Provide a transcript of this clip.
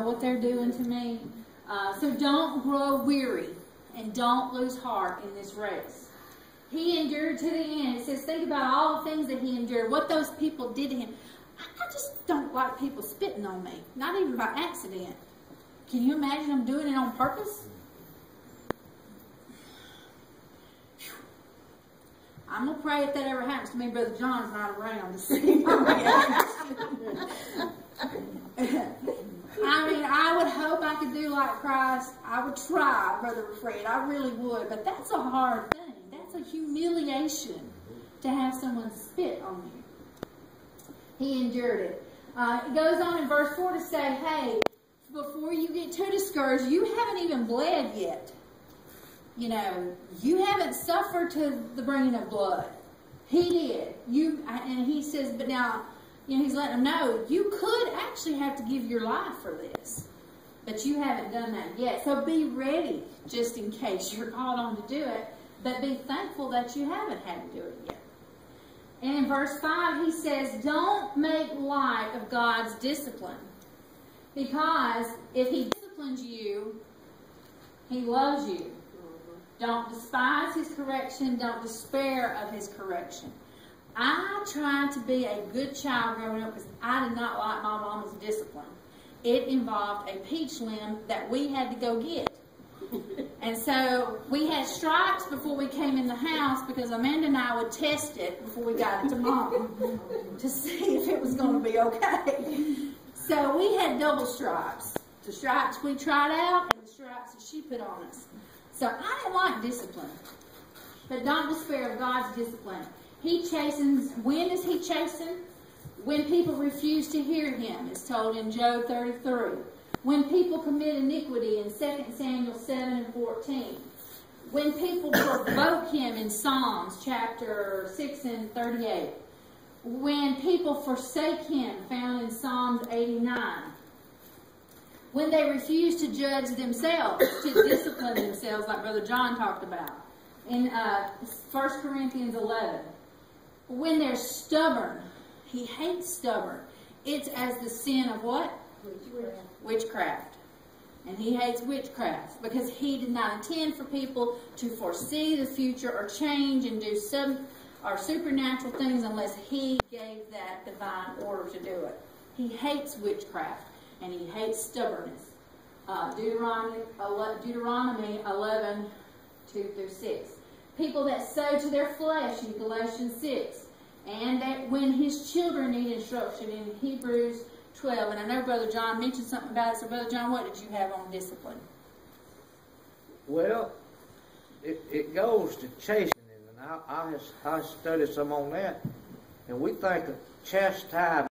what they're doing to me. So don't grow weary and don't lose heart in this race. He endured to the end. It says, think about all the things that he endured, what those people did to him. I just don't like people spitting on me, not even by accident. Can you imagine them doing it on purpose? I'm going to pray if that ever happens to me. Brother John's not around to see my reaction. I mean, I would hope I could do like Christ. I would try, Brother Fred. I really would. But that's a hard thing. That's a humiliation to have someone spit on you. He endured it. It goes on in verse 4 to say, hey, before you get too discouraged, you haven't even bled yet. You know, you haven't suffered to the bringing of blood. He did. And he says, but now, you know, he's letting them know, you could actually have to give your life for this. But you haven't done that yet. So be ready, just in case you're called on to do it. But be thankful that you haven't had to do it yet. And in verse 5, he says, don't make light of God's discipline. Because if he disciplines you, he loves you. Don't despise his correction. Don't despair of his correction. I tried to be a good child growing up because I did not like my mama's discipline. It involved a peach limb that we had to go get. And so we had stripes before we came in the house because Amanda and I would test it before we got it to Mom to see if it was going to be okay. So we had double stripes. The stripes we tried out and the stripes that she put on us. So I didn't like discipline. But don't despair of God's discipline. He chastens. When does he chasten? When people refuse to hear him. It's told in Job 33. When people commit iniquity in 2 Samuel 7 and 14. When people provoke him in Psalms chapter 6 and 38. When people forsake him, found in Psalms 89. When they refuse to judge themselves, to discipline themselves, like Brother John talked about in 1 Corinthians 11. When they're stubborn, he hates stubborn. It's as the sin of what? Witchcraft. And he hates witchcraft because he did not intend for people to foresee the future or change and do supernatural things unless he gave that divine order to do it. He hates witchcraft and he hates stubbornness. Deuteronomy 11, 2 through 6. People that sow to their flesh in Galatians 6. And that when his children need instruction in Hebrews 12. And I know Brother John mentioned something about it. So Brother John, what did you have on discipline? Well, it goes to chastening. And I studied some on that. And we think of chastisement